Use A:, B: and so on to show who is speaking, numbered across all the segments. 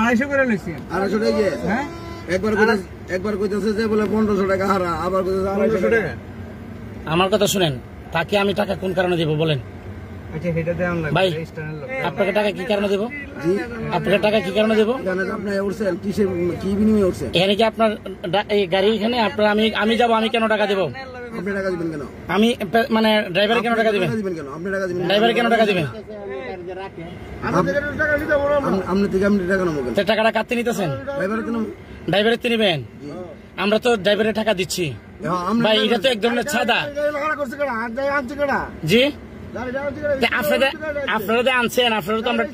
A: 250 করে লইছি
B: 250 টাকা
A: হ্যাঁ
B: একবার কইতাছে যে বলে 1500 টাকা হারা, আবার কইতাছে 250 টাকা।
C: আমার কথা শুনেন, তাকে আমি টাকা কোন কারণে দেব বলেন?
A: আচ্ছা এটা দেন লাগবে
C: ভাই
A: স্ট্যান্ডার্ড লোক।
C: আপনাকে টাকা কি কারণে দেব? জি আপনাকে টাকা কি কারণে দেব?
B: জানেন আপনি উঠছেন কিসের কি বিনিময়ে উঠছেন?
C: এখানে কি আপনার এই গাড়ি এখানে আপনার আমি যাব, আমি কেন টাকা দেব?
B: আপনি টাকা দিবেন কেন?
C: আমি মানে ড্রাইভার কেন টাকা দিবেন?
B: কেন আপনি টাকা দিবেন?
C: ড্রাইভার কেন টাকা দিবেন?
B: আপনি থেকে আপনি টাকা নেবো কেন?
C: টাকাটা কাটতে নিতেছেন?
B: ড্রাইভার কেন?
C: ড্রাইভারের তিনি নেবেন? আমরা তো ড্রাইভারের টাকা দিচ্ছি ভাই, এটা তো এক ধরনের ছাদা। জি আপনারা আনছেন, আপনারা তো আমরা,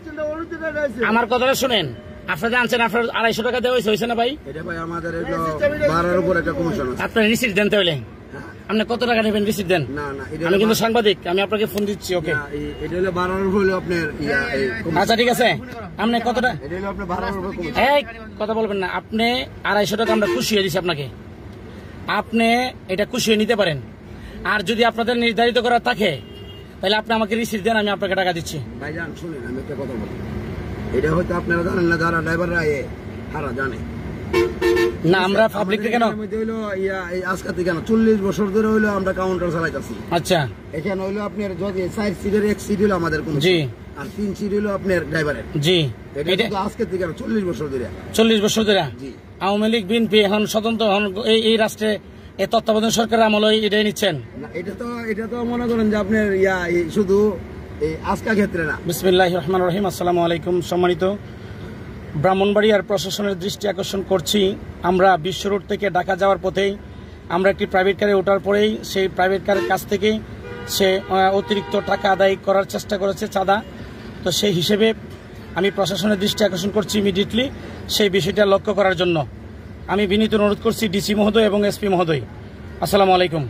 C: আমার কথাটা শুনেন, আপনারা আনছেন, আপনার 250 টাকা দেওয়া হয়েছে না ভাই? আপনার রিসিপ্ট দেন তাহলে। আপনি কত টাকা নেবেন রিসিপ্ট দেন? আমি কিন্তু সাংবাদিক, আমি আপনাকে ফোন দিচ্ছি। ওকে আচ্ছা ঠিক আছে, আপনি কতটা কথা বলবেন না। আপনি 250 টাকা আমরা খুশি হয়ে দিচ্ছি আপনাকে, আপনি এটা খুশি হয়ে নিতে পারেন। আর যদি আপনাদের নির্ধারিত করা থাকে তাহলে আপনি আমাকে রিসিপ্ট দেন, আমি আপনাকে টাকা দিচ্ছি।
B: ভাইজান শুনেন, আমি একটা কথা বলি, এটা হয়তো আপনারা জানেন না, যারা ড্রাইভাররা হারা জানে
C: না। আমরা পাবলিক কেন
B: আজকে কেন 40 বছর ধরে হইলো আমরা কাউন্টার চালাইতেছি।
C: আচ্ছা
B: এখানে হইলো আপনার যদি 4 সিটের 1 সিট হইলো আমাদের কোন,
C: জি,
B: আর 3 সিট হইলো আপনার ড্রাইভারের।
C: জি
B: এটা আজকে থেকে 40 বছর ধরে।
C: 40 বছর ধরে
B: জি।
C: আওয়ামী লীগ বিএনপি এখন স্বতন্ত্র এই রাষ্ট্রে এই তত্ত্বাবধায়ক সরকারের আমলে এটাই নিচ্ছেন।
B: এটা তো মনে করেন যে আপনার শুধু আজকা ক্ষেত্রে না।
C: বিসমিল্লাহির রহমানির রহিম। আসসালামু আলাইকুম। সম্মানিত ব্রাহ্মণবাড়িয়ার প্রশাসনের দৃষ্টি আকর্ষণ করছি, আমরা বিশ্ব রোড থেকে ঢাকা যাওয়ার পথেই আমরা একটি প্রাইভেট কারে ওঠার পরেই সেই প্রাইভেট কারের কাছ থেকে সে অতিরিক্ত টাকা আদায় করার চেষ্টা করেছে, চাঁদা। তো সেই হিসেবে আমি প্রশাসনের দৃষ্টি আকর্ষণ করছি ইমিডিয়েটলি সেই বিষয়টা লক্ষ্য করার জন্য। আমি বিনীত অনুরোধ করছি ডিসি মহোদয় এবং এসপি মহোদয়। আসসালামু আলাইকুম।